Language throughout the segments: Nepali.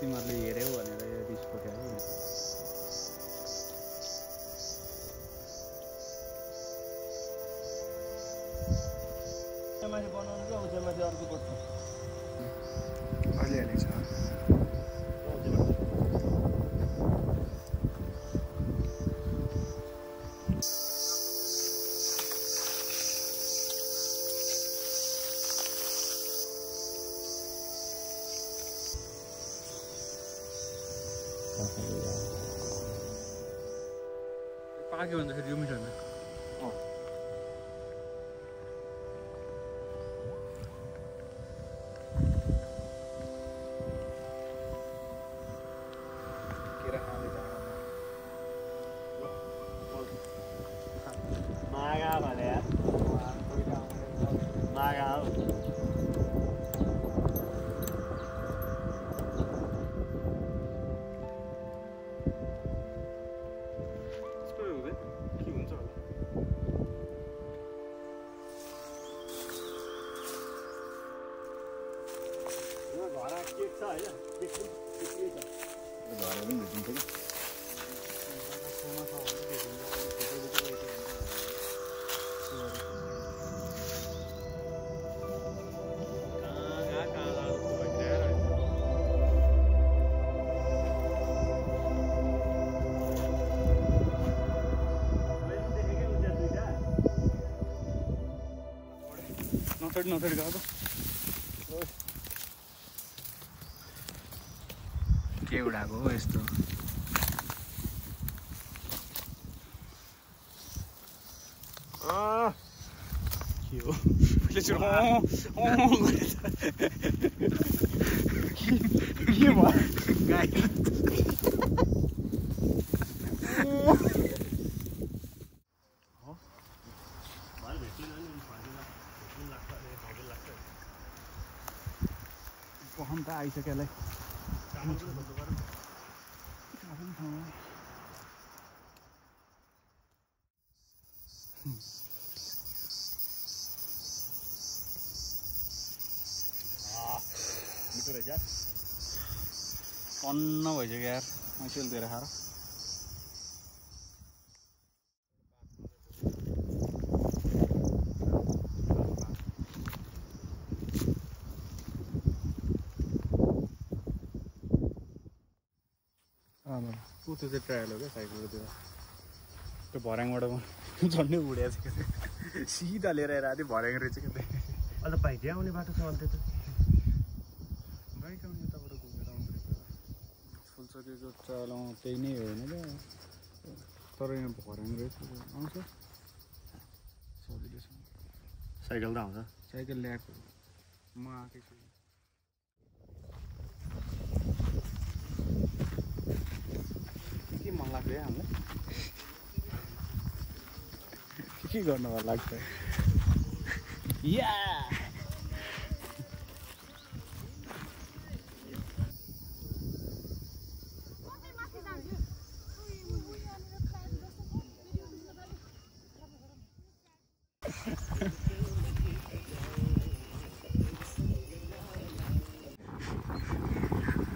तिमीहरूले हेऱ्यौ भनेर यो रिस उठायो माथि बनाउनु कि औँच्या माथि अर्को पर्छ अलिअलि छ पाक्यो भन्दाखेरि यो मिठो होइन मागा भने यार मागा हो नथडी गएको के उडाको हो यस्तो के हो पहिले सुरु के भयो गाई पहन त आइसक्योलाई अन्न भइसक्यो यार मैसेल दिएर खाएर त्यो चाहिँ ट्रायल हो क्या साइकलतिर त्यो भर्याङबाट झन्डै उडेको छ क्या सिधा लिएर आएर आधी भर्याङ रहेछ क्या अन्त बाइक आउने बाटो छ अन्त त बाइक आउने यताबाट घुमेर आउँदो रहेछ फुलचोकीको चाल त्यही नै हो होइन क्या तर यहाँ भर्याङ रहेछ आउँछ सजिलैसँग साइकल त आउँछ साइकल ल्याएको म आएकै छु के मन लाग्छ है हामीलाई के गर्न मन लाग्छ या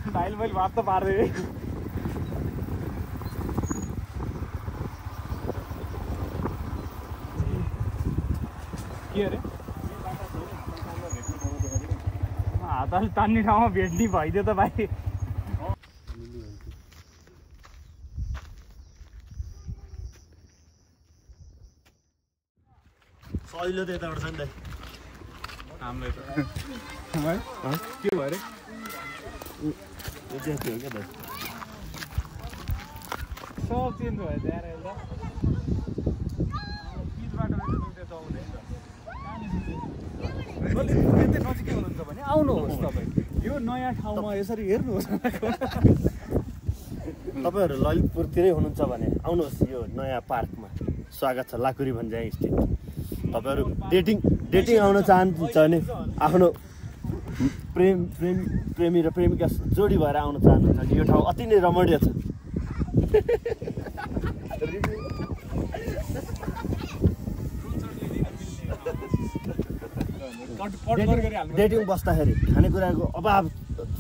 भाइले मैले भात त पार्दै के अरे हात अलि तान्ने ठाउँमा भेट्ने भइदियो त भाइ सजिलो त यताबाट छ नि त हामीलाई त के भयो अरे यो चाहिँ के हो क्या दाइ सब चेन्ज भयो त यार अहिले यतै नजिकै हुनुहुन्छ भने आउनुहोस् तपाईँ यो नयाँ ठाउँमा यसरी हेर्नुहोस् तपाईँहरू ललितपुरतिरै हुनुहुन्छ भने आउनुहोस् यो नयाँ पार्कमा स्वागत छ लाकुरी भन्ज्याङ स्थित तपाईँहरू डेटिङ आउन चाहनुहुन्छ भने आफ्नो प्रेमी र प्रेमिका जोडी भएर आउन चाहनुहुन्छ भने यो ठाउँ अति नै रमणीय छ डेटिङ बस्दाखेरि खानेकुराको अभाव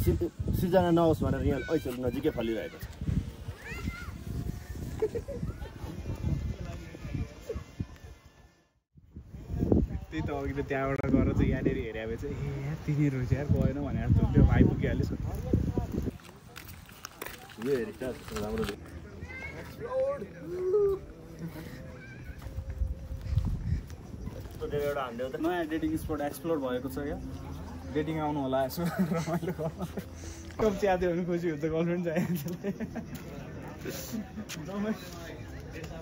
सिर्जना नहोस् भनेर यहाँ ऐसो नजिकै फलिरहेको छ। त्यही त अघि त त्यहाँबाट गएर चाहिँ यहाँनिर हेरेको चाहिँ ए यार तिनीहरू चाहिँ यार गएन भने जस्तो त्यो आइपुगिहाल्यो। यो हेरेछ राम्रो नयाँ डेटिङ स्पट एक्सप्लोर भएको छ क्या। डेटिङ आउनु होला यसो रमाइलो गर्न। कप च्याद्यो भने खुसी हुन्छ गर्लफ्रेन्ड चाहिन्छ। केटा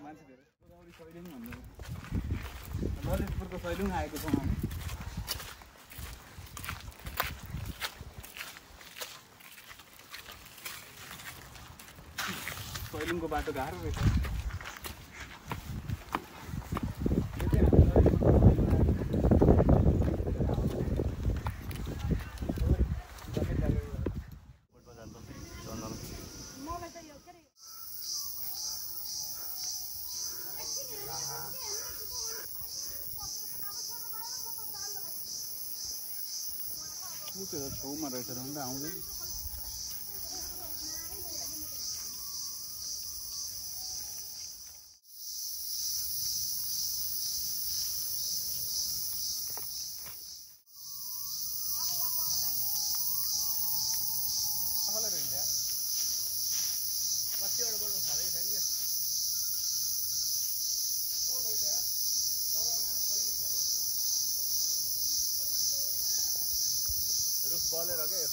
मान्छे धेरै गौरी सैलुङ भन्दा ललितपुरको सैलुङ आएको छौँ हामी। सैलुङको बाटो गाह्रो रहेछ। छेउमा रहेछ र आउँदैन। बलेर क्या यो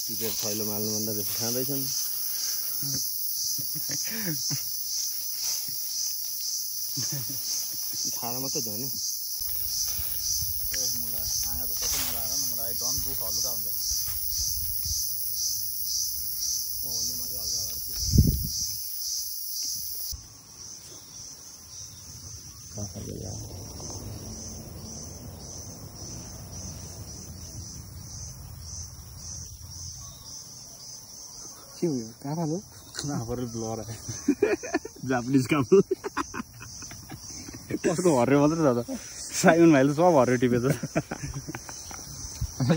टिपेर थैलो माल्नुभन्दा बेसी खाँदैछन्। खाना मात्रै झन् मुला आँगा त सबै नलाएर न मलाई झन् दुःख हल्का हुन्छ। म भन्दा माथि हल्का भएर के भयो कहाँ फालो आफूले ब्लर आयो। जापानिज काफल कसको हर्यो मात्रै छ त। साइमन भाइले त सब हर्यो टिपेछ।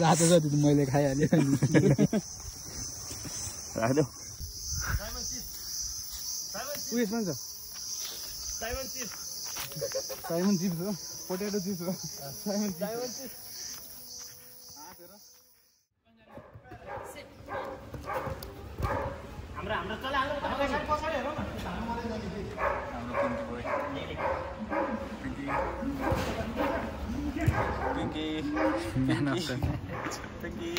रातो जति त मैले खाइहालेँ। राख्यो उयसमा छ साइमन चिप्स हो पोटेटो चिप्स हो साइमन चिप्स। Pinky.